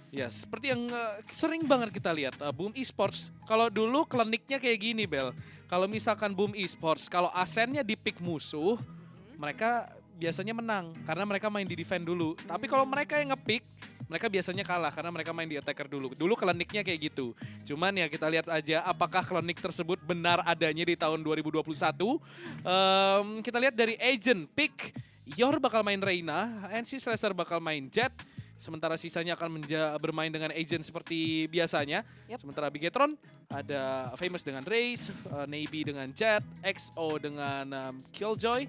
Ya, seperti yang sering banget kita lihat Boom Esports. Kalau dulu kliniknya kayak gini, Bel. Kalau misalkan Boom Esports, kalau asennya di pick musuh, mereka biasanya menang karena mereka main di defend dulu. Tapi kalau mereka yang nge-pick, mereka biasanya kalah karena mereka main di attacker dulu. Dulu kliniknya kayak gitu. Cuman ya kita lihat aja apakah klinik tersebut benar adanya di tahun 2021. Kita lihat dari agent pick, Yor bakal main Reina, NC Slasher bakal main Jet. Sementara sisanya akan bermain dengan agent seperti biasanya. Yep. Sementara Bigetron ada Famous dengan Raze, Navy dengan Jet, XO dengan Killjoy.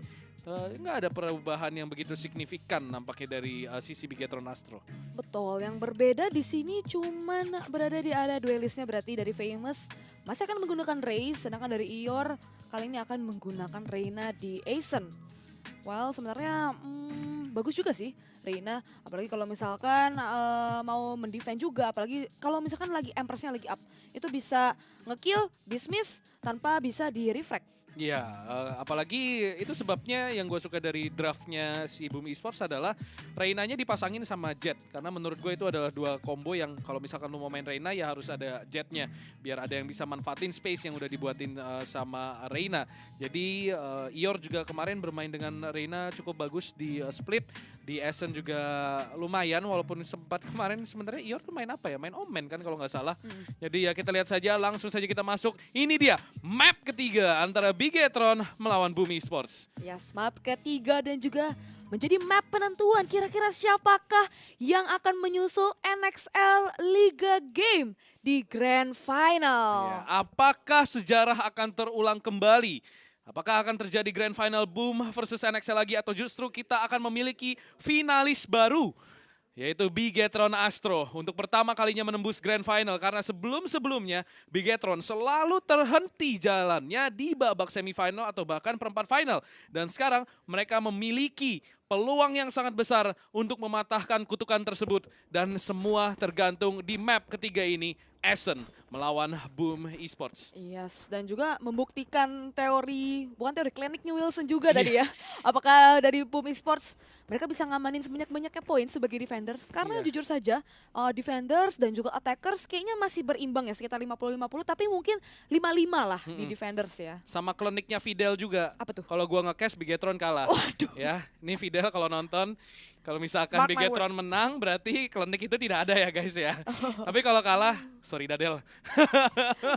Nggak ada perubahan yang begitu signifikan nampaknya dari sisi Bigetron Astro. Betul, yang berbeda di sini cuman berada di area duelistnya, berarti dari Famous masih akan menggunakan Raze, sedangkan dari Ior kali ini akan menggunakan Reina di Aizen. Well, sebenarnya bagus juga sih Reina, apalagi kalau misalkan mau mendefend juga, apalagi kalau misalkan lagi Empress-nya lagi up, itu bisa ngekill, dismiss tanpa bisa di-refract. Iya, apalagi itu sebabnya yang gue suka dari draftnya si Boom Esports adalah Reina-nya dipasangin sama Jet. Karena menurut gue itu adalah dua combo yang kalau misalkan lu mau main Reina ya harus ada Jet-nya. Biar ada yang bisa manfaatin space yang udah dibuatin sama Reina. Jadi Ior juga kemarin bermain dengan Reina cukup bagus di split. Di Essen juga lumayan walaupun sempat kemarin sebenarnya Ior tuh main apa ya? Main Omen kan kalau nggak salah. Jadi ya kita lihat saja, langsung saja kita masuk. Ini dia map ketiga antara Bigetron melawan Boom Esports. Yes, map ketiga dan juga menjadi map penentuan kira-kira siapakah yang akan menyusul NXL Liga Game di Grand Final. Ya, apakah sejarah akan terulang kembali? Apakah akan terjadi Grand Final Boom versus NXL lagi atau justru kita akan memiliki finalis baru? Yaitu Bigetron Astro untuk pertama kalinya menembus Grand Final karena sebelum-sebelumnya Bigetron selalu terhenti jalannya di babak semifinal atau bahkan perempat final. Dan sekarang mereka memiliki peluang yang sangat besar untuk mematahkan kutukan tersebut. Dan semua tergantung di map ketiga ini, Essen melawan Boom Esports. Yes, dan juga membuktikan teori, bukan teori kliniknya Wilson juga tadi ya. Apakah dari Boom Esports mereka bisa ngamanin sebanyak-banyaknya poin sebagai defenders? Karena jujur saja defenders dan juga attackers kayaknya masih berimbang ya, sekitar 50-50, tapi mungkin 5-5 lah di defenders ya. Sama kliniknya Fidel juga. Apa tuh? Kalau gua nge-cast Bigetron kalah. Waduh. Ya, ini Fidel kalau nonton, kalau misalkan Mark my Bigetron menang berarti klinik itu tidak ada ya guys ya. Tapi kalau kalah, sorry Dadel.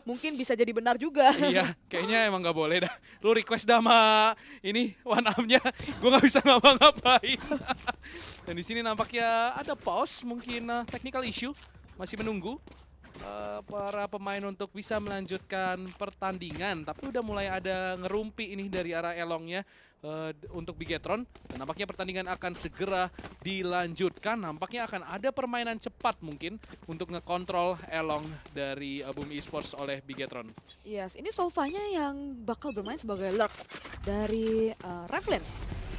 Mungkin bisa jadi benar juga. Iya, kayaknya emang nggak boleh dah. Lu request dah sama ini one up-nya, gue nggak bisa ngapa-ngapain. Dan di sini nampaknya ada pause, mungkin technical issue, masih menunggu para pemain untuk bisa melanjutkan pertandingan. Tapi udah mulai ada ngerumpi ini dari arah Elongnya untuk Bigetron. Dan nampaknya pertandingan akan segera dilanjutkan. Nampaknya akan ada permainan cepat mungkin untuk ngekontrol Elong dari Boom Esports oleh Bigetron. Yes, ini Sofanya yang bakal bermain sebagai lurk dari Revlin.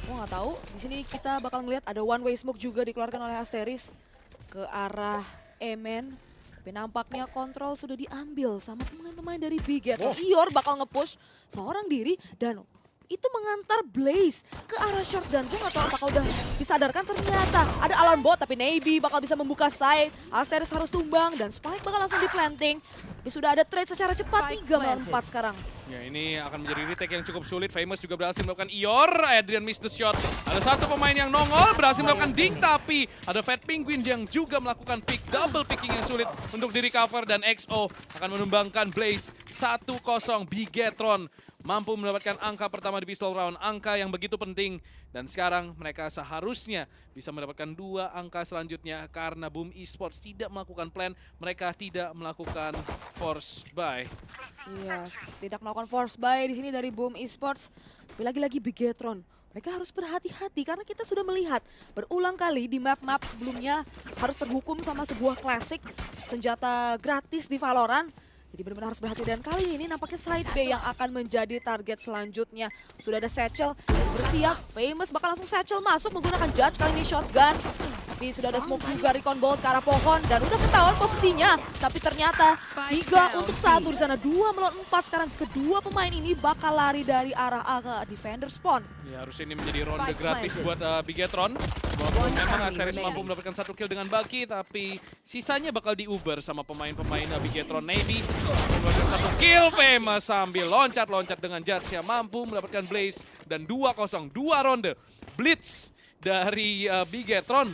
Gue nggak tahu. Di sini kita bakal ngelihat ada one way smoke juga dikeluarkan oleh Asteris ke arah Emen. Tapi nampaknya kontrol sudah diambil sama pemain-pemain dari Bigetron. Ior bakal nge-push seorang diri dan itu mengantar Blaze ke arah shotgun. Gue gak tahu apakah udah disadarkan, ternyata ada alarm bot tapi Navy bakal bisa membuka side. Asteris harus tumbang dan Spike bakal langsung di planting. Tapi sudah ada trade secara cepat 3 melawan 4 sekarang. Ya, ini akan menjadi retake yang cukup sulit. Famous juga berhasil melakukan Ior. Adrian miss the shot. Ada satu pemain yang nongol berhasil melakukan ding, tapi ada Fat Penguin yang juga melakukan pick, double picking yang sulit untuk di recover, dan XO akan menumbangkan Blaze 1-0. Bigetron mampu mendapatkan angka pertama di pistol round, angka yang begitu penting. Dan sekarang mereka seharusnya bisa mendapatkan 2 angka selanjutnya karena Boom Esports tidak melakukan plan, mereka tidak melakukan force buy. Yes, tidak melakukan force buy di sini dari Boom Esports. Tapi lagi-lagi Bigetron, mereka harus berhati-hati karena kita sudah melihat berulang kali di map-map sebelumnya harus terhukum sama sebuah klasik senjata gratis di Valorant. Jadi benar-benar harus berhati, dan kali ini nampaknya side B yang akan menjadi target selanjutnya. Sudah ada Satchel yang bersiap, Famous bakal langsung Satchel masuk menggunakan Judge, kali ini shotgun. Tapi sudah ada smoke juga Recon Bolt ke arah pohon dan udah ketahuan posisinya. Tapi ternyata 3 untuk 1 di sana, 2 melawan 4. Sekarang kedua pemain ini bakal lari dari arah A ke defender spawn. Ya, harus ini menjadi ronde gratis buat Bigetron. Walaupun memang Asteris mampu mendapatkan 1 kill dengan Baki, tapi sisanya bakal diuber sama pemain-pemain Bigetron. Navy mendapatkan 1 kill, Famous sambil loncat-loncat dengan Judge yang mampu mendapatkan Blaze. Dan 2-0, 2 ronde. Blitz dari Bigetron.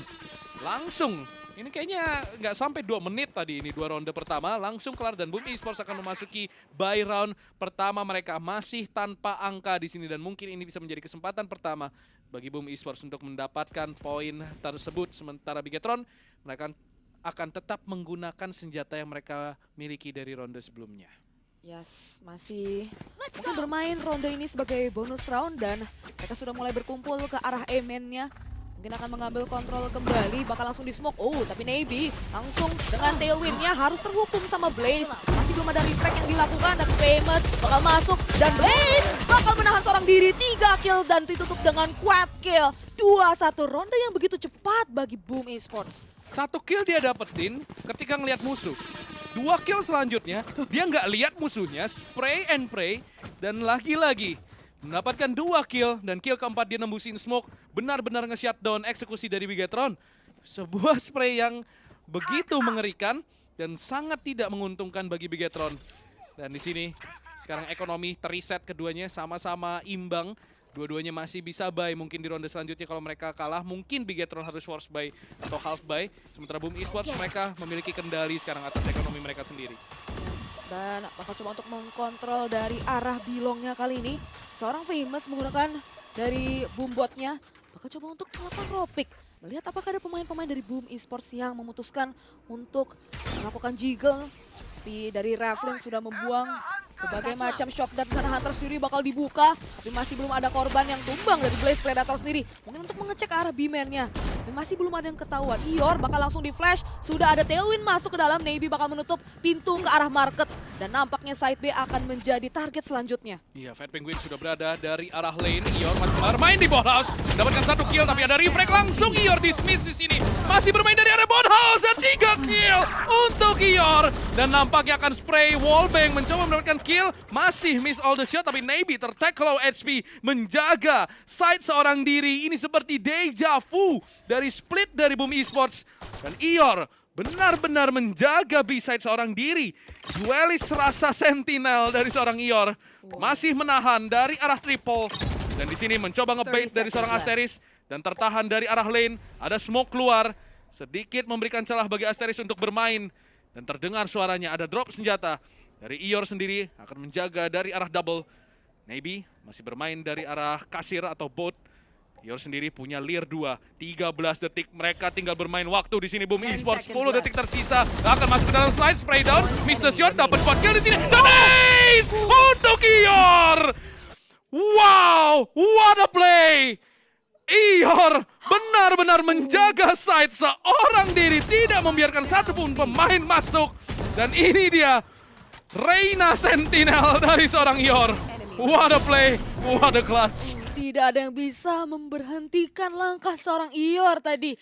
Langsung, ini kayaknya nggak sampai 2 menit tadi ini 2 ronde pertama. Langsung kelar dan Boom Esports akan memasuki buy round pertama mereka. Masih tanpa angka di sini dan mungkin ini bisa menjadi kesempatan pertama bagi Boom Esports untuk mendapatkan poin tersebut. Sementara Bigetron, mereka akan tetap menggunakan senjata yang mereka miliki dari ronde sebelumnya. Yes, masih bermain ronde ini sebagai bonus round dan mereka sudah mulai berkumpul ke arah A-main-nya. Mungkin akan mengambil kontrol kembali, bakal langsung di smoke. Oh, tapi Navy langsung dengan tailwind-nya harus terhukum sama Blaze. Masih belum ada refrag yang dilakukan, tapi Famous bakal masuk. Dan Blaze bakal menahan seorang diri, 3 kill dan ditutup dengan quad kill. 2-1, ronde yang begitu cepat bagi Boom Esports. 1 kill dia dapetin ketika ngelihat musuh. 2 kill selanjutnya, dia nggak lihat musuhnya, spray and pray, dan lagi-lagi mendapatkan 2 kill, dan kill keempat dia nembusin smoke, benar-benar nge-shutdown eksekusi dari Bigetron. Sebuah spray yang begitu mengerikan dan sangat tidak menguntungkan bagi Bigetron. Dan di sini sekarang ekonomi teriset keduanya sama-sama imbang. Dua-duanya masih bisa buy, mungkin di ronde selanjutnya kalau mereka kalah, mungkin Bigetron harus force buy atau half buy. Sementara Boom Esports mereka memiliki kendali sekarang atas ekonomi mereka sendiri. Dan bakal coba untuk mengkontrol dari arah bilongnya kali ini. Seorang Famous menggunakan dari boombotnya, bakal coba untuk melakukan ropik. Melihat apakah ada pemain-pemain dari Boom Esports yang memutuskan untuk melakukan jiggle. Tapi dari Revlin sudah membuang berbagai macam shot dan sana Hunter sendiri bakal dibuka. Tapi masih belum ada korban yang tumbang dari Blaze Predator sendiri. Mungkin untuk mengecek ke arah B-man-nya. Tapi masih belum ada yang ketahuan. Ior bakal langsung di flash. Sudah ada tailwind masuk ke dalam. Navy bakal menutup pintu ke arah market. Dan nampaknya side B akan menjadi target selanjutnya. Iya, Fat Penguin sudah berada dari arah lane. Ior masih bermain di Boathouse. Mendapatkan 1 kill tapi ada refrag langsung. Ior dismiss di sini. Masih bermain dari arah Boathouse. Dan 3 kill untuk Ior. Dan nampaknya akan spray wallbang mencoba mendapatkan kill. Masih miss all the shot tapi Navy tertag low HP. Menjaga side seorang diri. Ini seperti deja vu dari split dari Boom Esports. Dan Ior benar-benar menjaga B-side seorang diri. Duelis rasa sentinel dari seorang Ior. Masih menahan dari arah triple. Dan di sini mencoba ngebait dari seorang Asteris. Dan tertahan dari arah lane. Ada smoke keluar. Sedikit memberikan celah bagi Asteris untuk bermain. Dan terdengar suaranya ada drop senjata. Dari Ior sendiri akan menjaga dari arah double. Navy masih bermain dari arah kasir atau boat. Ior sendiri punya Lear 2, 13 detik. Mereka tinggal bermain waktu di sini. Boom Esports 10 detik tersisa. Akan masuk ke dalam slide, spray down. Mr. Shot dapat 4 kill di sini. Dan ace untuk Ior. Wow, what a play. Ior benar-benar menjaga side seorang diri. Tidak membiarkan satupun pemain masuk. Dan ini dia, Reyna Sentinel dari seorang Ior. What a play, what a clutch. Tidak ada yang bisa memberhentikan langkah seorang Ior tadi.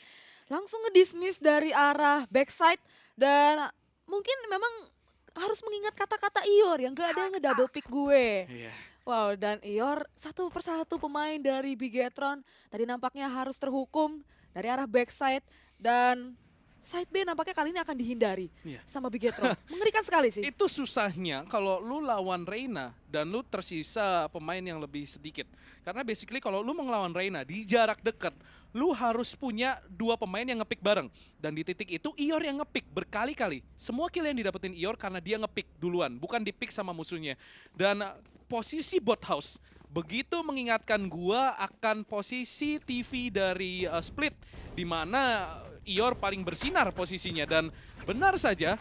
Langsung ngedismiss dari arah backside. Dan mungkin memang harus mengingat kata-kata Ior yang gak ada yang ngedouble pick gue. Iya. Wow, dan Ior satu persatu pemain dari Bigetron tadi nampaknya harus terhukum dari arah backside. Dan side B nampaknya kali ini akan dihindari sama Bigetron. Mengerikan sekali sih. Itu susahnya kalau lu lawan Reyna dan lu tersisa pemain yang lebih sedikit. Karena basically kalau lu mau ngelawan Reyna di jarak dekat, lu harus punya 2 pemain yang ngepick bareng. Dan di titik itu Ior yang ngepick berkali-kali. Semua kill yang didapetin Ior karena dia ngepick duluan, bukan dipick sama musuhnya. Dan posisi bot house begitu mengingatkan gua akan posisi TV dari Split, di mana Ior paling bersinar posisinya. Dan benar saja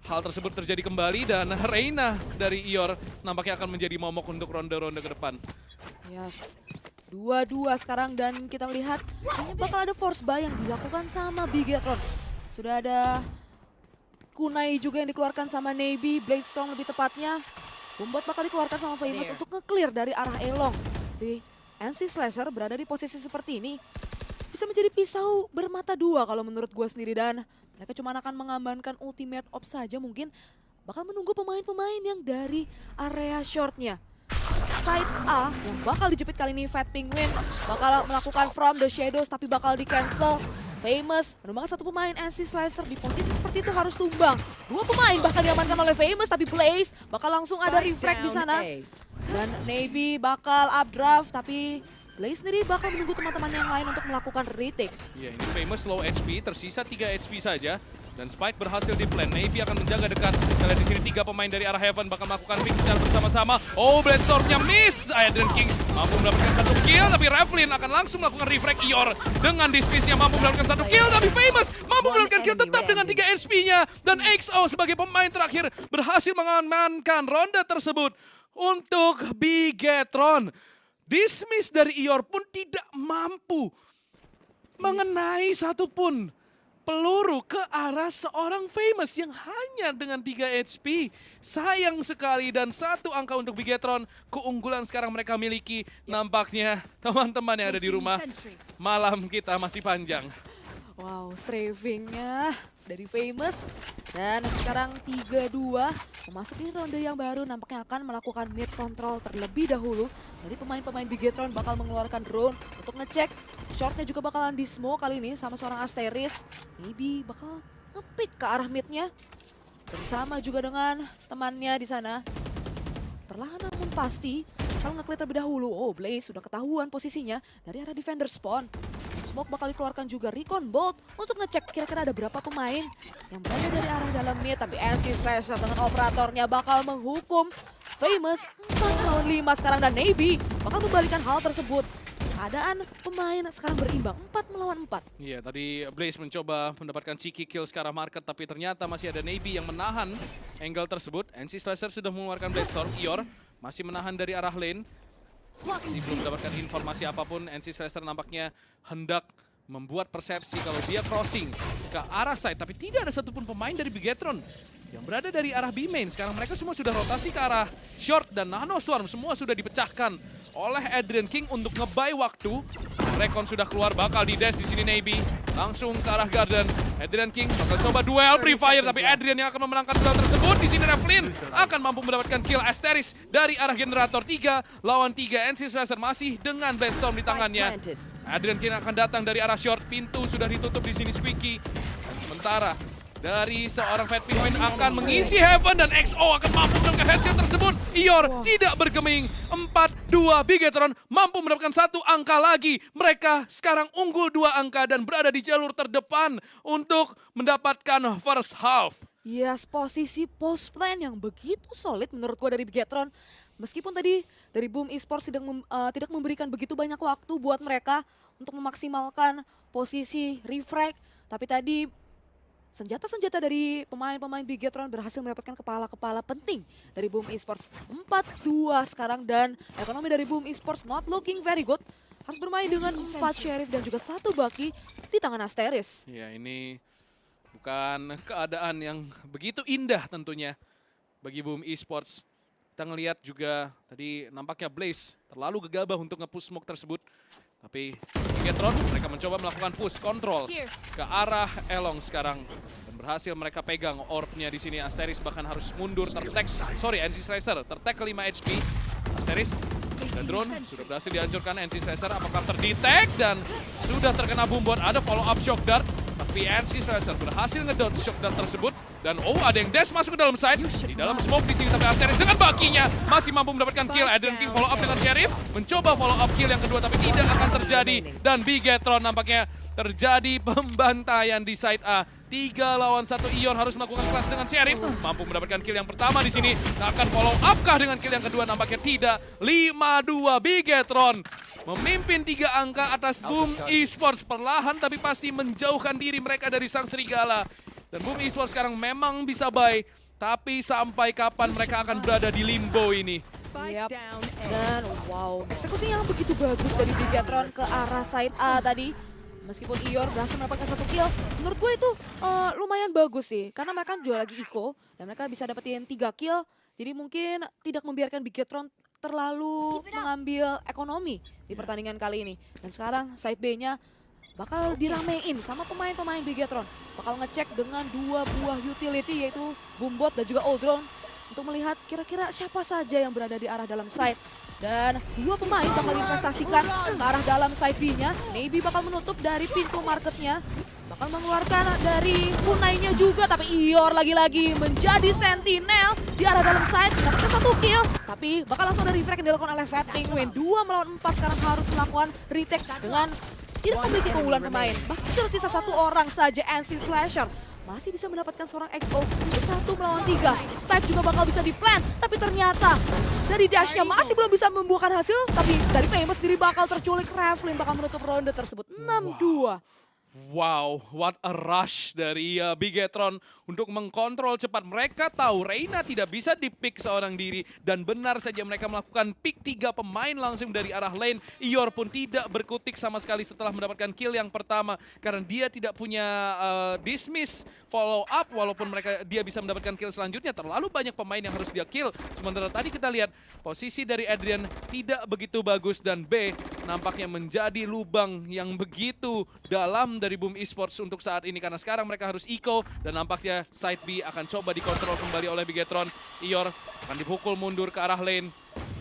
hal tersebut terjadi kembali dan Reyna dari Ior nampaknya akan menjadi momok untuk ronde-ronde ke depan. Yes. 2-2 sekarang dan kita melihat ini bakal ada force buy yang dilakukan sama Bigetron. Sudah ada kunai juga yang dikeluarkan sama Navy, Blaze Storm lebih tepatnya. Bombot bakal dikeluarkan sama Famous untuk nge-clear dari arah Elong. Tapi NC Slasher berada di posisi seperti ini. bisa menjadi pisau bermata dua kalau menurut gue sendiri. Dan mereka cuma akan mengamankan ultimate op saja, mungkin bakal menunggu pemain-pemain yang dari area shortnya. Side A yang bakal dijepit kali ini Fat Penguin bakal melakukan From the Shadows tapi bakal di cancel. Famous menumbangkan satu pemain, NC Slicer di posisi seperti itu harus tumbang. Dua pemain bahkan diamankan oleh Famous tapi Blaze bakal langsung ada refrag di sana. Dan Navy bakal updraft tapi Blaze sendiri bakal menunggu teman-teman yang lain untuk melakukan retake. Ya, ini Famous low HP, tersisa 3 HP saja. Dan Spike berhasil di plan. Navy akan menjaga dekat. Kita lihat di sini 3 pemain dari arah Heaven bakal melakukan pick secara bersama-sama. Oh, Bloodstorm-nya miss. Adrian King mampu mendapatkan 1 kill, tapi Revlin akan langsung melakukan refrag. Ior dengan dismiss-nya mampu mendapatkan 1 kill, tapi Famous mampu mendapatkan kill tetap dengan 3 HP-nya. Dan XO sebagai pemain terakhir berhasil mengamankan ronde tersebut untuk Bigetron. Dismiss dari Ior pun tidak mampu mengenai satupun peluru ke arah seorang Famous yang hanya dengan 3 HP. Sayang sekali, dan 1 angka untuk Bigetron. Keunggulan sekarang mereka miliki. Nampaknya teman-teman yang ada di rumah, malam kita masih panjang. Wow, strafingnya dari Famous. Dan sekarang 3-2 memasuki ronde yang baru, nampaknya akan melakukan mid control terlebih dahulu. Jadi pemain-pemain Bigetron bakal mengeluarkan drone untuk ngecek. Shortnya juga bakalan di smoke kali ini sama seorang Asteris. Maybe bakal nge-pick ke arah midnya. Bersama juga dengan temannya di sana. Perlahan namun pasti kalau nge-clear terlebih dahulu. Oh, Blaze sudah ketahuan posisinya dari arah defender spawn. Smoke bakal dikeluarkan juga Recon Bolt untuk ngecek kira-kira ada berapa pemain yang berada dari arah dalam mid. Tapi NC Slasher dengan operatornya bakal menghukum Famous 4 lawan 5 sekarang. Dan Navy bakal membalikan hal tersebut. Keadaan pemain sekarang berimbang 4 melawan 4. Iya, tadi Blaze mencoba mendapatkan cheeky kill ke arah market, tapi ternyata masih ada Navy yang menahan angle tersebut. NC Slasher sudah mengeluarkan Bloodstorm. Ior masih menahan dari arah lane. Masih belum mendapatkan informasi apapun. NC Slasher nampaknya hendak membuat persepsi kalau dia crossing ke arah side, tapi tidak ada satupun pemain dari Bigetron yang berada dari arah B main. Sekarang mereka semua sudah rotasi ke arah short, dan Nano Swarm semua sudah dipecahkan oleh Adrian King untuk nge-buy waktu. Recon sudah keluar, bakal di dash di sini Navy langsung ke arah Garden. Adrian King bakal coba duel Free Fire, tapi Adrian yang akan memenangkan duel tersebut. Di sini Revlin akan mampu mendapatkan kill Asteris dari arah generator. 3 lawan 3. NC Slasher masih dengan Bloodstorm di tangannya. Adrian King akan datang dari arah short, pintu sudah ditutup di sini Squeaky. Dan sementara dari seorang Fat Penguin akan mengisi Heaven, dan XO akan mampu mendapatkan headshot tersebut. Ior tidak bergeming. 4-2 Bigetron mampu mendapatkan 1 angka lagi. Mereka sekarang unggul 2 angka dan berada di jalur terdepan untuk mendapatkan first half. Yes, posisi post plan yang begitu solid menurut gua dari Bigetron. Meskipun tadi dari Boom Esports tidak memberikan begitu banyak waktu buat mereka untuk memaksimalkan posisi refrag, tapi tadi senjata-senjata dari pemain-pemain Bigetron berhasil mendapatkan kepala-kepala penting dari Boom Esports. 4-2 sekarang, dan ekonomi dari Boom Esports not looking very good. Harus bermain dengan 4 Sheriff dan juga 1 Bucky di tangan Asteris. Ya, ini bukan keadaan yang begitu indah tentunya bagi Boom Esports. Kita ngelihat juga tadi nampaknya Blaze terlalu gegabah untuk nge-push smoke tersebut. Tapi Bigetron mereka mencoba melakukan push control ke arah Elong sekarang. Dan berhasil mereka pegang orb-nya di sini. Asteris bahkan harus mundur tertek. Sorry, NC Slasher tertek ke 5 HP. Asteris dan drone sudah berhasil dihancurkan. NC Slasher apakah terdetek dan sudah terkena bombot. Ada follow up shock dart. Tapi NC Slasher berhasil ngedot shock dart tersebut. Dan oh, ada yang dash masuk ke dalam side. Di dalam smoke di sini, tapi Asteris dengan bakinya masih mampu mendapatkan kill. Adrian King follow up dengan Sheriff. Mencoba follow up kill yang kedua, tapi tidak akan terjadi. Dan Bigetron nampaknya terjadi pembantaian di side A. 3 lawan 1. Ion harus melakukan kelas dengan Sheriff. Mampu mendapatkan kill yang pertama di sini. Akan follow up kah dengan kill yang kedua? Nampaknya tidak. 5-2 Bigetron memimpin 3 angka atas Boom Esports. Perlahan tapi pasti menjauhkan diri mereka dari sang serigala. Dan Boom Esports sekarang memang bisa buy, tapi sampai kapan mereka akan berada di limbo ini? Yap. Dan wow, eksekusi yang begitu bagus dari Bigetron ke arah side A tadi. Meskipun Ior berhasil mendapatkan 1 kill, menurut gue itu lumayan bagus sih. Karena mereka juga lagi eco, dan mereka bisa dapetin 3 kill. Jadi mungkin tidak membiarkan Bigetron terlalu mengambil ekonomi di pertandingan kali ini. Dan sekarang side B-nya bakal diramein sama pemain-pemain Bigetron. Bakal ngecek dengan 2 buah utility yaitu Boombot dan juga Oldrone untuk melihat kira-kira siapa saja yang berada di arah dalam side. Dan 2 pemain bakal diinvestasikan ke arah dalam side B-nya. Navy bakal menutup dari pintu marketnya. Bakal mengeluarkan dari kunainya juga, tapi Ior lagi-lagi menjadi sentinel di arah dalam side, mendapatkan 1 kill. Tapi bakal langsung ada refrag yang dilakukan oleh Fat Penguin. 2 melawan 4 sekarang harus melakukan retake dengan tidak memiliki keunggulan pemain. Bahkan tersisa 1 orang saja, NC Slasher masih bisa mendapatkan seorang XO di 1 melawan 3. Spike juga bakal bisa di-plan, tapi ternyata dari dashnya masih belum bisa membuahkan hasil. Tapi dari Famous sendiri bakal terculik, Revlin bakal menutup ronde tersebut 6-2. Wow, what a rush dari Bigetron untuk mengkontrol cepat. Mereka tahu Reina tidak bisa di-pick seorang diri dan benar saja mereka melakukan pick 3 pemain langsung dari arah lane. Ior pun tidak berkutik sama sekali setelah mendapatkan kill yang pertama karena dia tidak punya dismiss follow up walaupun dia bisa mendapatkan kill selanjutnya. Terlalu banyak pemain yang harus dia kill. Sementara tadi kita lihat posisi dari Adrian tidak begitu bagus dan B nampaknya menjadi lubang yang begitu dalam dari Boom Esports untuk saat ini karena sekarang mereka harus eco dan nampaknya side B akan coba dikontrol kembali oleh Bigetron. Ior akan dipukul mundur ke arah lane.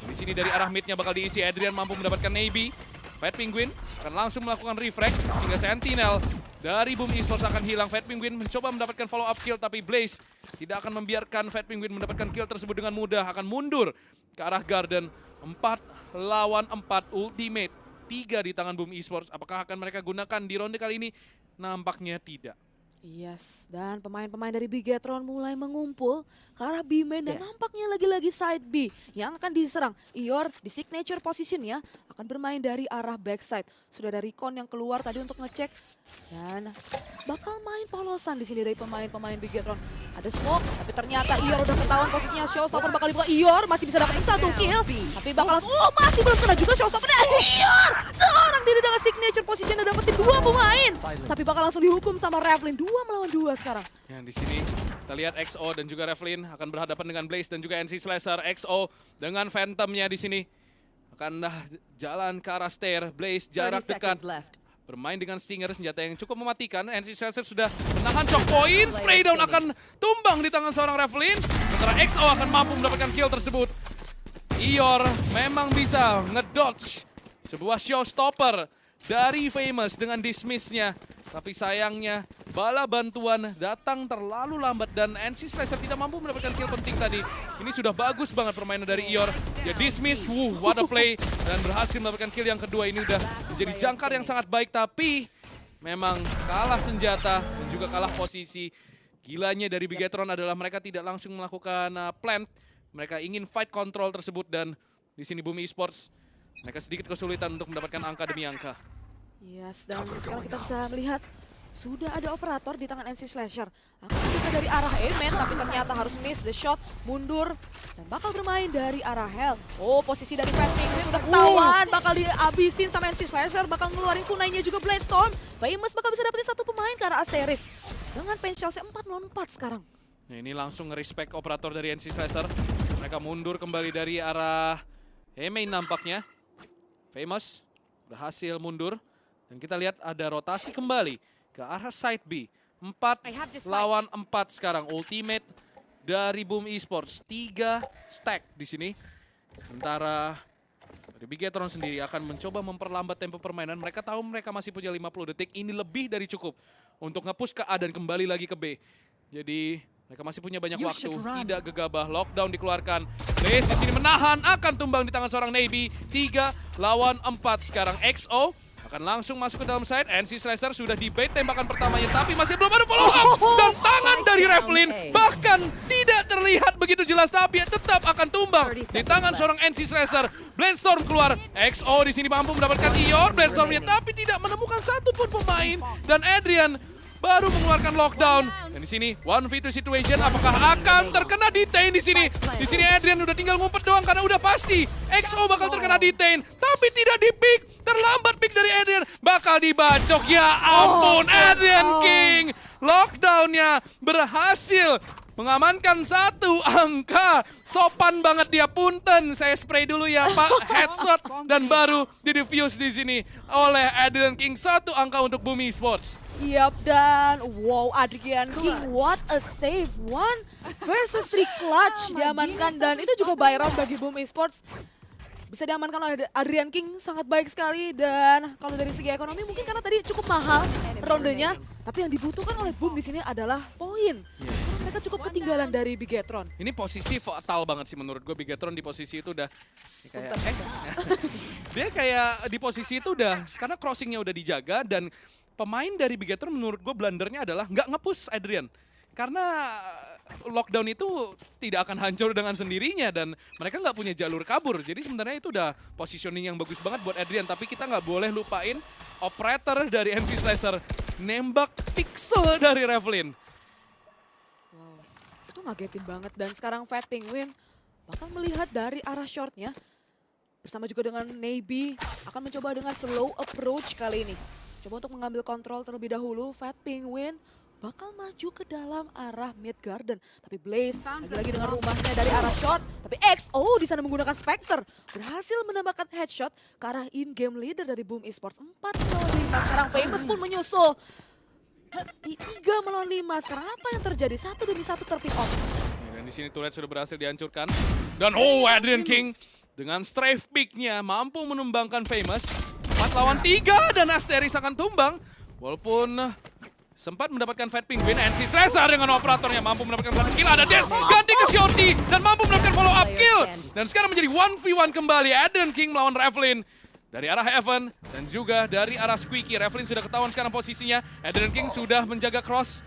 Di sini dari arah midnya bakal diisi. Adrian mampu mendapatkan Navy. Fat Penguin akan langsung melakukan refrag hingga Sentinel dari Boom Esports akan hilang. Fat Penguin mencoba mendapatkan follow up kill tapi Blaze tidak akan membiarkan Fat Penguin mendapatkan kill tersebut dengan mudah. Akan mundur ke arah Garden. 4 lawan 4 ultimate. 3 di tangan Boom Esports. Apakah akan mereka gunakan di ronde kali ini? Nampaknya tidak. Yes, dan pemain-pemain dari Bigetron mulai mengumpul ke arah B-main dan nampaknya lagi-lagi side B yang akan diserang. Ior di signature position ya akan bermain dari arah backside. Sudah ada Recon yang keluar tadi untuk ngecek dan bakal main polosan di sini dari pemain-pemain Bigetron. Ada smoke, tapi ternyata Ior udah ketahuan posisinya. Showstopper bakal dibuka. Ior masih bisa dapetin 1 kill, tapi bakal langsung masih belum kena juga Showstopper. Ior seorang diri dengan signature position udah dapetin 2 pemain, tapi bakal langsung dihukum sama Revlin. 2 melawan 2 sekarang. Ya, di sini kita lihat XO dan juga Revlin akan berhadapan dengan Blaze dan juga NC Slasher. XO dengan Phantomnya di sini akan jalan ke arah stair. Blaze jarak dekat bermain dengan Stinger, senjata yang cukup mematikan. NC Slasher sudah menahan choke point. Spray down akan tumbang di tangan seorang Revlin. Sementara XO akan mampu mendapatkan kill tersebut. Ior memang bisa ngedodge sebuah showstopper dari Famous dengan dismissnya. Tapi sayangnya bala bantuan datang terlalu lambat dan NC Slasher tidak mampu mendapatkan kill penting tadi. Ini sudah bagus banget permainan dari Ior. Dia dismiss, what a play. Dan berhasil mendapatkan kill yang kedua. Ini udah menjadi jangkar yang sangat baik. Tapi memang kalah senjata dan juga kalah posisi. Gilanya dari Bigetron adalah mereka tidak langsung melakukan plant. Mereka ingin fight control tersebut dan di sini Boom Esports mereka sedikit kesulitan untuk mendapatkan angka demi angka. Yes, dan sekarang kita bisa melihat sudah ada operator di tangan NC Slasher. Akan juga dari arah Amen, tapi ternyata harus miss the shot, mundur, dan bakal bermain dari arah Hell. Oh, posisi dari Fat Penguin udah ketahuan, bakal dihabisin sama NC Slasher, bakal ngeluarin kunainya juga Bladestorm. Famous bakal bisa dapetin 1 pemain ke arah Asteris. Dengan Penchelsea 4 melawan 4 sekarang. Nah, ini langsung nge-respect operator dari NC Slasher. Mereka mundur kembali dari arah Amen nampaknya. Famous berhasil mundur. Dan kita lihat ada rotasi kembali ke arah side B. 4 lawan 4 sekarang. Ultimate dari Boom Esports. 3 stack di sini. Sementara dari Bigetron sendiri akan mencoba memperlambat tempo permainan. Mereka tahu mereka masih punya 50 detik. Ini lebih dari cukup untuk nge-push ke A dan kembali lagi ke B. Jadi mereka masih punya banyak waktu. Tidak gegabah. Lockdown dikeluarkan. Blaze di sini menahan. Akan tumbang di tangan seorang Navy. 3 lawan 4 sekarang. XO akan langsung masuk ke dalam side. NC Slasher sudah di-bait tembakan pertamanya, tapi masih belum ada follow up. Dan tangan dari Revlin bahkan tidak terlihat begitu jelas, tapi tetap akan tumbang di tangan seorang NC Slasher. Bladestorm keluar. XO di sini mampu mendapatkan Ior Bladestormnya, tapi tidak menemukan satupun pemain. Dan Adrian baru mengeluarkan lockdown. Dan di sini 1v2 situation, apakah akan terkena detain di sini? Di sini Adrian udah tinggal ngumpet doang karena udah pasti XO bakal terkena detain, tapi tidak di-pick. Terlambat pick dari Adrian, bakal dibacok. Ya ampun, Adrian King. Lockdownnya berhasil mengamankan 1 angka. Sopan banget dia, punten. Saya spray dulu ya Pak, headshot dan baru di-defuse di sini oleh Adrian King. 1 angka untuk Bumi Esports. Yap, dan wow, Adrian King, what a save. 1 versus 3 clutch diamankan, dan itu juga buy round bagi Boom Esports. Bisa diamankan oleh Adrian King, sangat baik sekali. Dan kalau dari segi ekonomi mungkin karena tadi cukup mahal rondenya, tapi yang dibutuhkan oleh Boom di sini adalah poin. Karena mereka cukup ketinggalan dari Bigetron. Ini posisi fatal banget sih menurut gue. Bigetron di posisi itu udah kayak dia kayak di posisi itu udah, karena crossingnya udah dijaga, dan pemain dari Bigetron menurut gue blundernya adalah nggak nge-push Adrian. Karena lockdown itu tidak akan hancur dengan sendirinya dan mereka nggak punya jalur kabur. Jadi sebenarnya itu udah positioning yang bagus banget buat Adrian. Tapi kita nggak boleh lupain operator dari NC Slasher nembak pixel dari Revlin. Wow, itu ngagetin banget. Dan sekarang Fat Penguin bakal melihat dari arah shortnya. Bersama juga dengan Navy akan mencoba dengan slow approach kali ini. Coba untuk mengambil kontrol terlebih dahulu. Fat Penguin bakal maju ke dalam arah mid garden. Tapi Blaze lagi-lagi dengan rumahnya dari arah shot. Tapi XO di sana menggunakan Spectre. Berhasil menambahkan headshot ke arah in-game leader dari Boom Esports. 4 melawan 5. Sekarang Famous pun menyusul. Di 3 melawan 5. Sekarang apa yang terjadi? 1 demi 1 terpick off. Dan di sini turret sudah berhasil dihancurkan. Dan Adrian King dengan strafe pick-nya mampu menumbangkan Famous. 4 lawan 3 dan Asteris akan tumbang. Walaupun sempat mendapatkan Fat Penguin, NC Slasher dengan operatornya mampu mendapatkan 1 kill. Ada Des ganti ke Shorty dan mampu mendapatkan follow up kill. Dan sekarang menjadi 1v1 kembali. Adrian King melawan Revlin dari arah Heaven dan juga dari arah Squeaky. Revlin sudah ketahuan sekarang posisinya. Adrian King sudah menjaga cross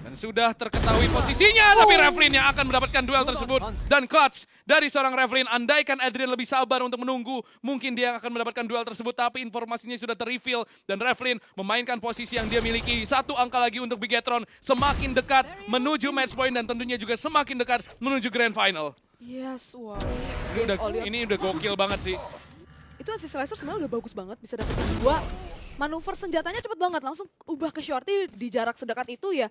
dan sudah terketahui posisinya. Tapi Revlin yang akan mendapatkan duel tersebut. Dan clutch dari seorang Revlin. Andaikan Adrian lebih sabar untuk menunggu, mungkin dia akan mendapatkan duel tersebut. Tapi informasinya sudah ter-reveal. Dan Revlin memainkan posisi yang dia miliki. 1 angka lagi untuk Bigetron. Semakin dekat menuju match point dan tentunya juga semakin dekat menuju grand final. Yes, wow. Ini udah gokil banget sih. Itu NC Slasher sebenarnya udah bagus banget. Bisa dapetin 2. Manuver senjatanya cepet banget. Langsung ubah ke Shorty di jarak sedekat itu ya.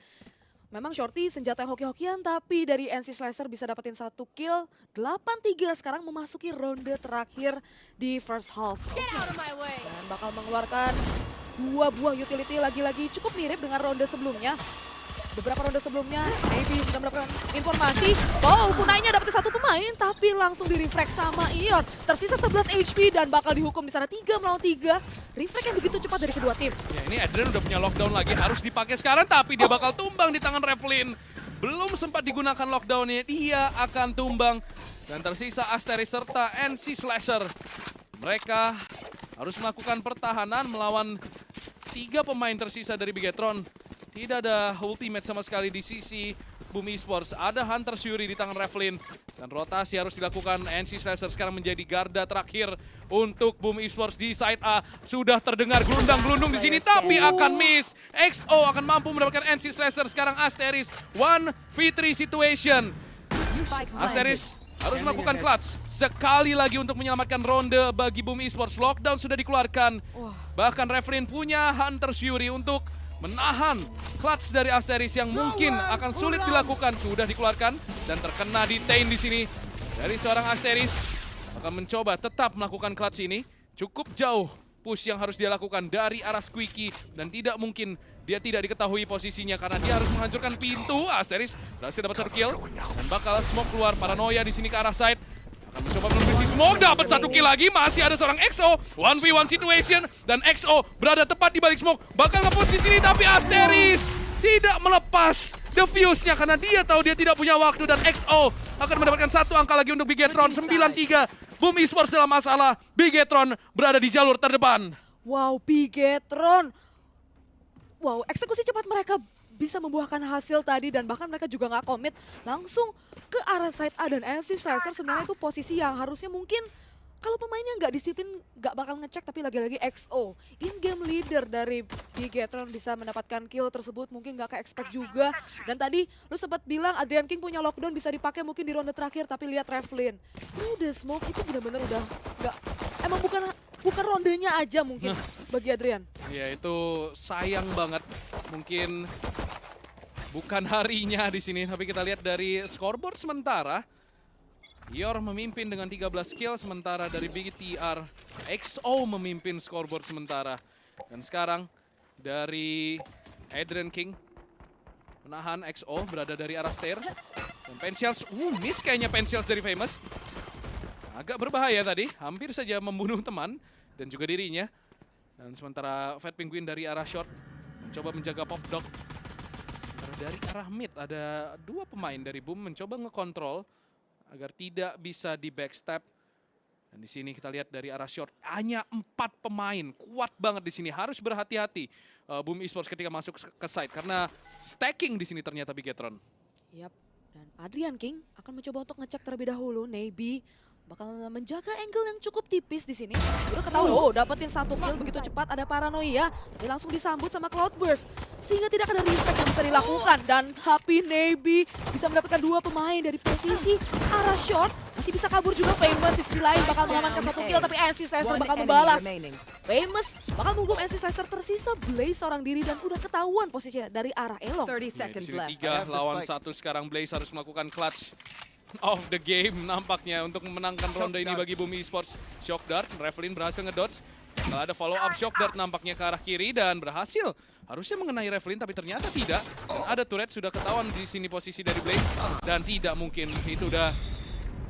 Memang Shorty senjata yang hoki-hokian, tapi dari NC Slasher bisa dapetin 1 kill. 8-3 sekarang memasuki ronde terakhir di first half. Dan bakal mengeluarkan 2 buah utility lagi-lagi cukup mirip dengan ronde sebelumnya. Beberapa ronde sebelumnya, Navy sudah mendapatkan informasi. Oh, Punainya dapetin 1 pemain, tapi langsung di-refrag sama Ion. Tersisa 11 HP dan bakal dihukum di sana 3 melawan 3. Refrag yang begitu cepat dari kedua tim. Ya, ini Adrian udah punya lockdown lagi, harus dipakai sekarang, tapi dia bakal tumbang di tangan Revlin. Belum sempat digunakan lockdownnya, dia akan tumbang. Dan tersisa Asteris serta NC Slasher. Mereka harus melakukan pertahanan melawan 3 pemain tersisa dari Bigetron. Tidak ada ultimate sama sekali di sisi Boom Esports. Ada Hunter Fury di tangan Revlin. Dan rotasi harus dilakukan. NC Slasher sekarang menjadi garda terakhir untuk Boom Esports di side A. Sudah terdengar gelundang-gelundung di sini, tapi akan miss. XO akan mampu mendapatkan NC Slasher. Sekarang Asteris 1v3 situation. Asteris harus melakukan clutch sekali lagi untuk menyelamatkan ronde bagi Boom Esports. Lockdown sudah dikeluarkan. Bahkan Revlin punya Hunter Fury untuk menahan clutch dari Asteris yang mungkin akan sulit dilakukan. Sudah dikeluarkan dan terkena detain di sini dari seorang Asteris. Akan mencoba tetap melakukan clutch ini. Cukup jauh push yang harus dia lakukan dari arah Squeaky dan tidak mungkin dia tidak diketahui posisinya karena dia harus menghancurkan pintu. Asteris berhasil dapat 1 kill dan bakal smoke keluar. Paranoia di sini ke arah side. Akan mencoba menembus smoke, dapat 1 kill lagi. Masih ada seorang XO, 1v1 situation. Dan XO berada tepat di balik smoke. Bakal nge-push di sini, tapi Asteris tidak melepas defuse-nya karena dia tahu dia tidak punya waktu. Dan XO akan mendapatkan 1 angka lagi untuk Bigetron. 9-3, Boom Esports dalam masalah. Bigetron berada di jalur terdepan. Wow, Bigetron. Wow, eksekusi cepat mereka bisa membuahkan hasil tadi dan bahkan mereka juga nggak komit langsung ke arah side A. Dan NC Slasher sebenarnya itu posisi yang harusnya mungkin kalau pemainnya nggak disiplin nggak bakal ngecek, tapi lagi-lagi XO in-game leader dari Bigetron bisa mendapatkan kill tersebut, mungkin nggak ke-expect juga. Dan tadi lu sempat bilang Adrian King punya lockdown bisa dipakai mungkin di ronde terakhir, tapi lihat Revlin itu udah smoke, itu benar-benar udah nggak, emang bukan rondenya aja mungkin bagi Adrian. Ya itu sayang banget. Mungkin bukan harinya di sini, tapi kita lihat dari scoreboard sementara. Ior memimpin dengan 13 kill, sementara dari BTR XO memimpin scoreboard sementara. Dan sekarang dari Adrian King menahan XO berada dari arah stair. Dan Pencils, miss kayaknya Pencils dari Famous. Agak berbahaya tadi, hampir saja membunuh teman dan juga dirinya. Dan sementara Fat Penguin dari arah short mencoba menjaga Pop Dog. Sementara dari arah mid ada 2 pemain dari Boom mencoba ngekontrol agar tidak bisa di backstab. Dan di sini kita lihat dari arah short hanya 4 pemain, kuat banget di sini. Harus berhati-hati Boom Esports ketika masuk ke site karena stacking di sini ternyata Bigetron. Yap. Dan Adrian King akan mencoba untuk ngecek terlebih dahulu. Navy bakal menjaga angle yang cukup tipis di sini. Udah ketahuan, dapetin 1 kill begitu cepat, ada paranoia, tapi langsung disambut sama Cloudburst. Sehingga tidak ada respect yang bisa dilakukan. Dan tapi Navy bisa mendapatkan 2 pemain dari posisi arah short. Masih bisa kabur juga Famous, di sisi lain bakal mengamankan 1 kill, tapi NC Slicer bakal membalas. Famous bakal menghukum NC Slicer, tersisa Blaze seorang diri dan udah ketahuan posisinya dari arah Elong. 30 Di seconds sini left. 3 lawan 1 sekarang Blaze harus melakukan clutch of the game nampaknya untuk memenangkan ronde ini bagi Boom Esports. Shock Dart, Revlin berhasil ngedodge. Kalau ada follow up Shock Dart nampaknya ke arah kiri dan berhasil. Harusnya mengenai Revlin tapi ternyata tidak. Dan ada turret, sudah ketahuan di sini posisi dari Blaze. Dan tidak mungkin, itu udah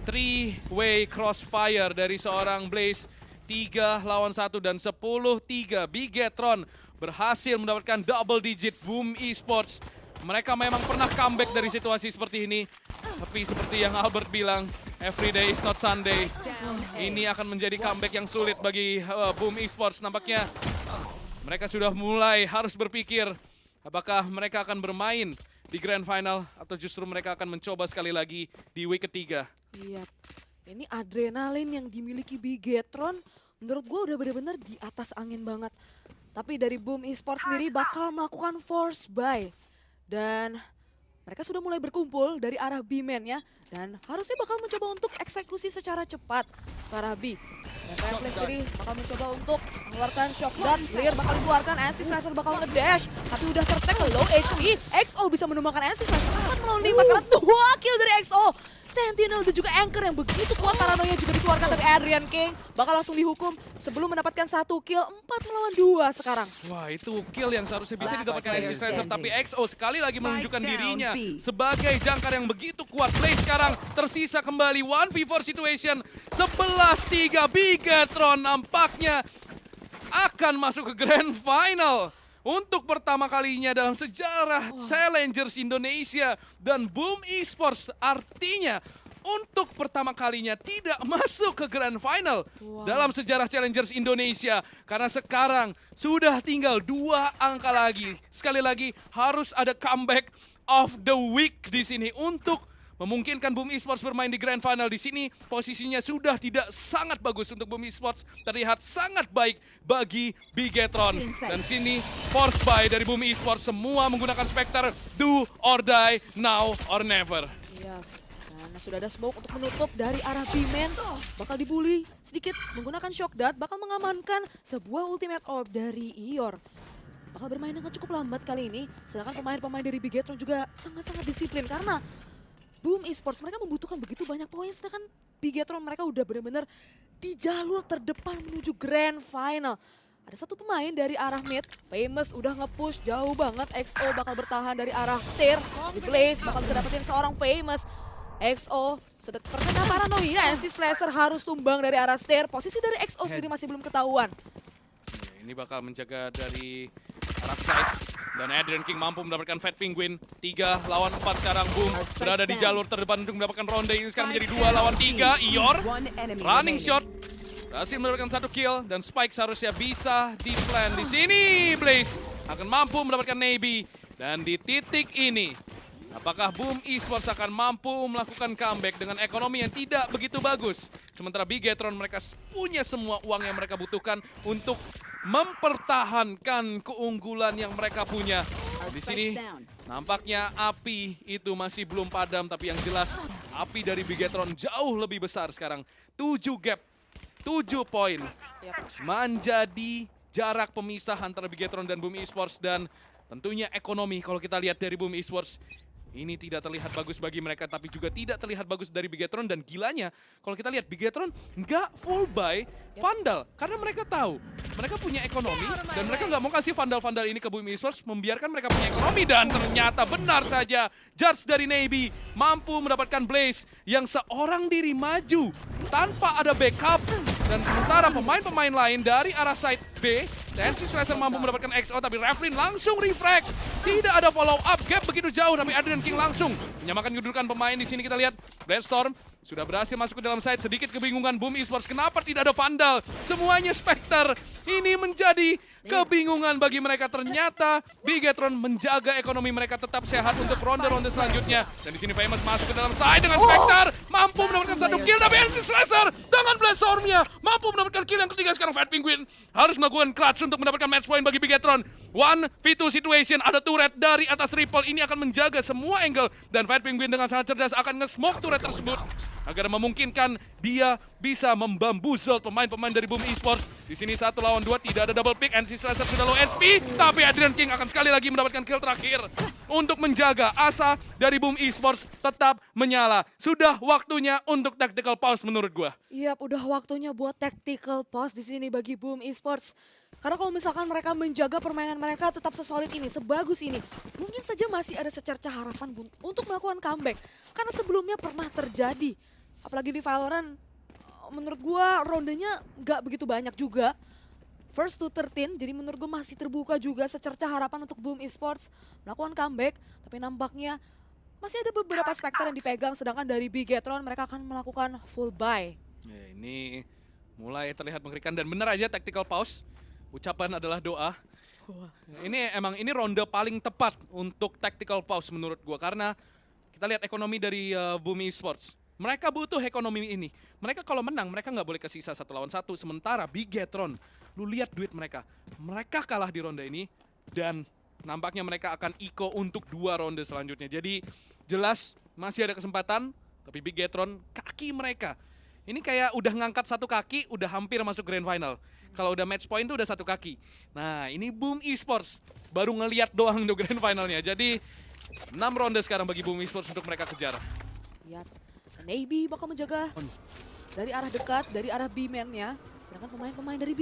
3-way crossfire dari seorang Blaze. 3 lawan 1 dan 10-3. Bigetron berhasil mendapatkan double digit Boom Esports. Mereka memang pernah comeback dari situasi seperti ini. Tapi seperti yang Albert bilang, every day is not Sunday. Ini akan menjadi comeback yang sulit bagi Boom Esports. Nampaknya mereka sudah mulai harus berpikir apakah mereka akan bermain di Grand Final atau justru mereka akan mencoba sekali lagi di week ketiga. Iya, ini adrenalin yang dimiliki Bigetron menurut gue udah bener-bener di atas angin banget. Tapi dari Boom Esports sendiri bakal melakukan force buy. Dan mereka sudah mulai berkumpul dari arah B-man ya. Dan harusnya bakal mencoba untuk eksekusi secara cepat ke arah B. Dan Reflex sendiri bakal mencoba untuk mengeluarkan shock dart. Clear bakal dikeluarkan, NC Slicer bakal ngedash. Tapi udah tertek low HP. XO bisa menumbangkan NC Slicer 4 melawan 5 karena 2 kill dari XO. Sentinel dan juga Anchor yang begitu kuat, paranoia juga dikeluarkan dari Adrian King. Bakal langsung dihukum sebelum mendapatkan 1 kill, 4 melawan 2 sekarang. Wah, itu kill yang seharusnya bisa didapatkan NC Slicer, tapi XO sekali lagi menunjukkan dirinya sebagai jangkar yang begitu kuat. Blaze sekarang tersisa kembali 1v4 situation. 11-3 Bigetron nampaknya akan masuk ke Grand Final. Untuk pertama kalinya dalam sejarah Challengers Indonesia dan Boom Esports, artinya untuk pertama kalinya tidak masuk ke Grand Final dalam sejarah Challengers Indonesia. Karena sekarang sudah tinggal 2 angka lagi. Sekali lagi harus ada comeback of the week di sini untuk memungkinkan Boom Esports bermain di Grand Final. Di sini posisinya sudah tidak sangat bagus untuk Boom Esports, terlihat sangat baik bagi Bigetron. Dan sini force buy dari Boom Esports, semua menggunakan Spectre, do or die, now or never. Yes. Karena sudah ada smoke untuk menutup dari arah B-man. Bakal dibully sedikit menggunakan shock dart, bakal mengamankan sebuah ultimate orb dari Ior. Bakal bermain dengan cukup lambat kali ini, sedangkan pemain-pemain dari Bigetron juga sangat-sangat disiplin karena Boom Esports mereka membutuhkan begitu banyak poin, sedangkan Bigetron mereka udah benar-benar di jalur terdepan menuju Grand Final. Ada 1 pemain dari arah mid, Famous udah nge-push jauh banget, XO bakal bertahan dari arah stair, di Blaze bakal bisa dapetin seorang Famous. XO sudah terkena paranoia, NC Slicer harus tumbang dari arah stair, posisi dari XO sendiri masih belum ketahuan. Ini bakal menjaga dari arah side. Dan Adrian King mampu mendapatkan Fat Penguin. 3 lawan 4 sekarang. Boom berada di jalur terdepan untuk mendapatkan ronde ini. Sekarang menjadi 2 lawan 3. Ior running shot. Berhasil mendapatkan 1 kill. Dan Spike seharusnya bisa di-plan di sini. Blaze akan mampu mendapatkan Navy. Dan di titik ini, apakah Boom Esports akan mampu melakukan comeback dengan ekonomi yang tidak begitu bagus? Sementara Bigetron mereka punya semua uang yang mereka butuhkan untuk mempertahankan keunggulan yang mereka punya. Di sini nampaknya api itu masih belum padam, tapi yang jelas api dari Bigetron jauh lebih besar sekarang. 7 gap, 7 poin menjadi jarak pemisah antara Bigetron dan Boom Esports. Dan Tentunya ekonomi kalau kita lihat dari Boom Esports ini tidak terlihat bagus bagi mereka, tapi juga tidak terlihat bagus dari Bigetron. Dan gilanya, kalau kita lihat Bigetron nggak full buy Vandal. Karena mereka tahu, mereka punya ekonomi, dan mereka nggak mau kasih Vandal-Vandal ini ke Boom Esports, membiarkan mereka punya ekonomi. Dan ternyata benar saja, Judge dari Navy mampu mendapatkan Blaze yang seorang diri maju tanpa ada backup. Dan sementara pemain-pemain lain dari arah side B, NC Slasher mampu mendapatkan XO, tapi Revlin langsung refrag. Tidak ada follow up, gap begitu jauh, tapi Adrian King langsung menyamakan kedudukan pemain. Di sini kita lihat Bloodstorm sudah berhasil masuk ke dalam side. Sedikit kebingungan Boom Esports, kenapa tidak ada Vandal? Semuanya Spectre. Ini menjadi kebingungan bagi mereka. Ternyata Bigetron menjaga ekonomi mereka tetap sehat untuk ronde-ronde selanjutnya. Dan di sini Famous masuk ke dalam side dengan Spectre, mampu mendapatkan satu kill, tapi NC Slasher dengan Bloodstorm-nya mampu mendapatkan kill yang ketiga. Sekarang Fat Penguin harus melakukan clutch untuk mendapatkan match point bagi Bigetron. 1v2 situation, ada turret dari atas triple, ini akan menjaga semua angle. Dan Fat Penguin dengan sangat cerdas akan nge-smoke turret tersebut agar memungkinkan dia bisa membambuzel pemain-pemain dari Boom Esports. Di sini 1 lawan 2, tidak ada double pick. NC Slasher sudah low SP, tapi Adrian King akan sekali lagi mendapatkan kill terakhir untuk menjaga asa dari Boom Esports tetap menyala. Sudah waktunya untuk tactical pause menurut gua. Yap, udah waktunya buat tactical pause di sini bagi Boom Esports. Karena kalau misalkan mereka menjaga permainan mereka tetap sesolid ini, sebagus ini, mungkin saja masih ada secerca harapan untuk melakukan comeback. Karena sebelumnya pernah terjadi. Apalagi di Valorant, menurut gua rondenya nggak begitu banyak juga. First to 13, jadi menurut gua masih terbuka juga secerca harapan untuk Boom Esports melakukan comeback. Tapi nampaknya masih ada beberapa Spectre yang dipegang, sedangkan dari Bigetron mereka akan melakukan full buy. Ya, ini mulai terlihat mengerikan dan benar aja tactical pause. Ucapan adalah doa. Ini ronde paling tepat untuk tactical pause menurut gua, karena kita lihat ekonomi dari Boom Esports. Mereka butuh ekonomi ini. Mereka kalau menang, mereka nggak boleh kesisa 1 lawan 1. Sementara Bigetron, lu lihat duit mereka. Mereka kalah di ronde ini dan nampaknya mereka akan iko untuk 2 ronde selanjutnya. Jadi jelas masih ada kesempatan, tapi Bigetron kaki mereka ini kayak udah ngangkat 1 kaki, udah hampir masuk grand final. Kalau udah match point tuh udah 1 kaki. Nah, ini Boom Esports baru ngeliat doang untuk grand finalnya. Jadi 6 ronde sekarang bagi Boom Esports untuk mereka kejar. Lihat, Navy bakal menjaga dari arah dekat, dari arah B-man-nya. Sedangkan pemain-pemain dari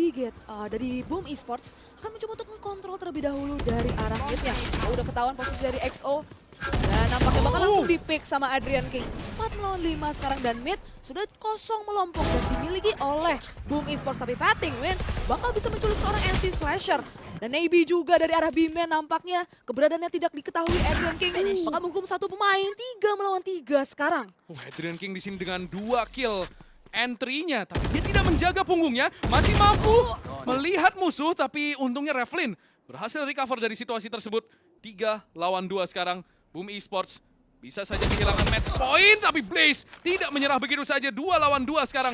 dari Boom Esports akan mencoba untuk mengontrol terlebih dahulu dari arah mid-nya. Udah ketahuan posisi dari XO. Dan nampaknya bakal langsung di-pick sama Adrian King. 4 lawan 5 sekarang, dan mid sudah kosong melompong dan dimiliki oleh Boom Esports. Tapi Fat Penguin bakal bisa menculik seorang NC Slasher. Dan Navy juga dari arah B-man nampaknya keberadaannya tidak diketahui. Adrian King bakal menghukum 1 pemain, 3 melawan 3 sekarang. Adrian King di sini dengan 2 kill entry-nya, tapi dia tidak menjaga punggungnya, masih mampu melihat musuh, tapi untungnya Revlin berhasil recover dari situasi tersebut. 3 lawan 2 sekarang. Boom Esports bisa saja kehilangan match point, tapi Blaze tidak menyerah begitu saja. 2 lawan 2 sekarang.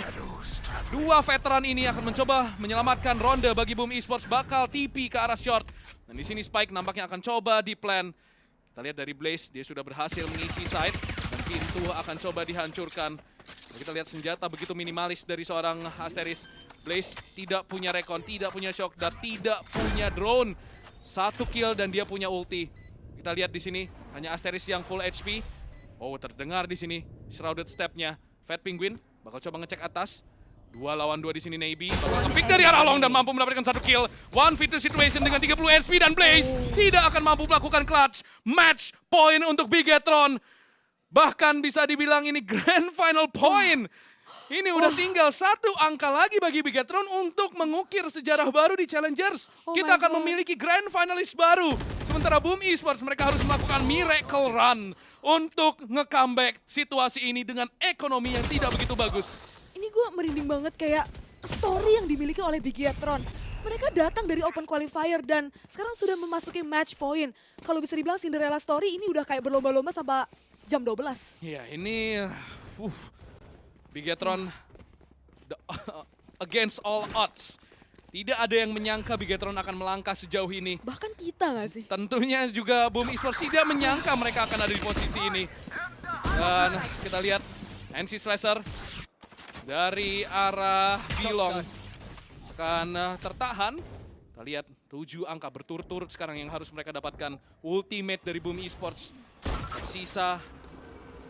2 veteran ini akan mencoba menyelamatkan ronde bagi Boom Esports, bakal TP ke arah short. Dan di sini Spike nampaknya akan coba di plan. Kita lihat dari Blaze, dia sudah berhasil mengisi side dan pintu akan coba dihancurkan. Kita lihat senjata begitu minimalis dari seorang Asteris. Blaze tidak punya recon, tidak punya shock, dan tidak punya drone. 1 kill dan dia punya ulti. Kita lihat di sini hanya Asteris yang full HP. Oh, terdengar di sini shrouded step-nya. Fat Penguin bakal coba ngecek atas. 2 lawan 2 di sini. Navy bakal nge-pick dari arah long dan mampu mendapatkan 1 kill. 1v2 situation dengan 30 HP dan Blaze tidak akan mampu melakukan clutch. Match point untuk Bigetron. Bahkan bisa dibilang ini grand final point. Ini udah tinggal 1 angka lagi bagi Bigetron untuk mengukir sejarah baru di Challengers. Kita akan memiliki grand finalist baru. Sementara Boom Esports mereka harus melakukan miracle run untuk nge-comeback situasi ini dengan ekonomi yang tidak begitu bagus. Ini gue merinding banget kayak story yang dimiliki oleh Bigetron. Mereka datang dari open qualifier dan sekarang sudah memasuki match point. Kalau bisa dibilang Cinderella story ini udah kayak berlomba-lomba sampai jam 12. Iya, ini Bigetron against all odds. Tidak ada yang menyangka Bigetron akan melangkah sejauh ini. Bahkan kita nggak sih? Tentunya juga Boom Esports tidak menyangka mereka akan ada di posisi ini. Dan kita lihat NC Slasher dari arah Bilong akan tertahan. Kita lihat 7 angka berturut-turut sekarang yang harus mereka dapatkan. Ultimate dari Boom Esports. Sisa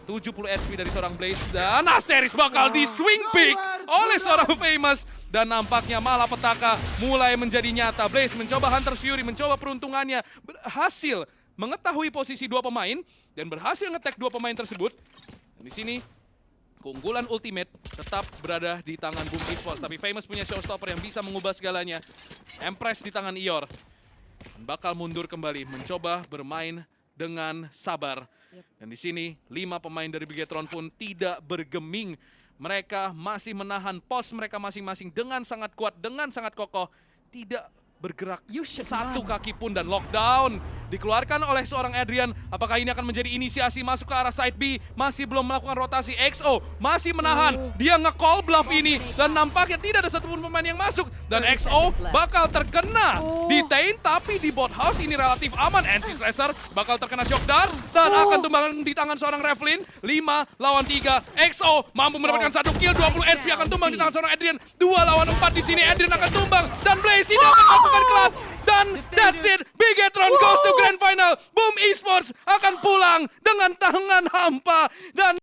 70 HP dari seorang Blaze. Dan Asteris bakal di swing pick oleh seorang Famous. Dan nampaknya malapetaka mulai menjadi nyata. Blaze mencoba Hunter's Fury, mencoba peruntungannya. Berhasil mengetahui posisi 2 pemain. Dan berhasil nge-tag 2 pemain tersebut. Dan di sini keunggulan ultimate tetap berada di tangan Boom Esports. Tapi Famous punya showstopper yang bisa mengubah segalanya. Empress di tangan Ior. Bakal mundur kembali, mencoba bermain dengan sabar. Dan di sini 5 pemain dari Bigetron pun tidak bergeming. Mereka masih menahan pos mereka masing-masing dengan sangat kuat, dengan sangat kokoh. Tidak bergerak satu kaki pun, dan lockdown dikeluarkan oleh seorang Adrian. Apakah ini akan menjadi inisiasi masuk ke arah side B? Masih belum melakukan rotasi. XO masih menahan. Dia nge-call bluff ini dan nampaknya tidak ada satupun pemain yang masuk. Dan XO bakal terkena di Tain, tapi di bot house ini relatif aman. NC Slasher bakal terkena shock dart dan akan tumbang di tangan seorang Revlin. 5 lawan 3. XO mampu mendapatkan 1 kill. 20 HP akan tumbang di tangan seorang Adrian. 2 lawan 4 di sini. Adrian akan tumbang dan Blaze ini akan melakukan clutch. Dan that's it. Bigetron goes to Grand Final. Boom Esports akan pulang dengan tangan hampa dan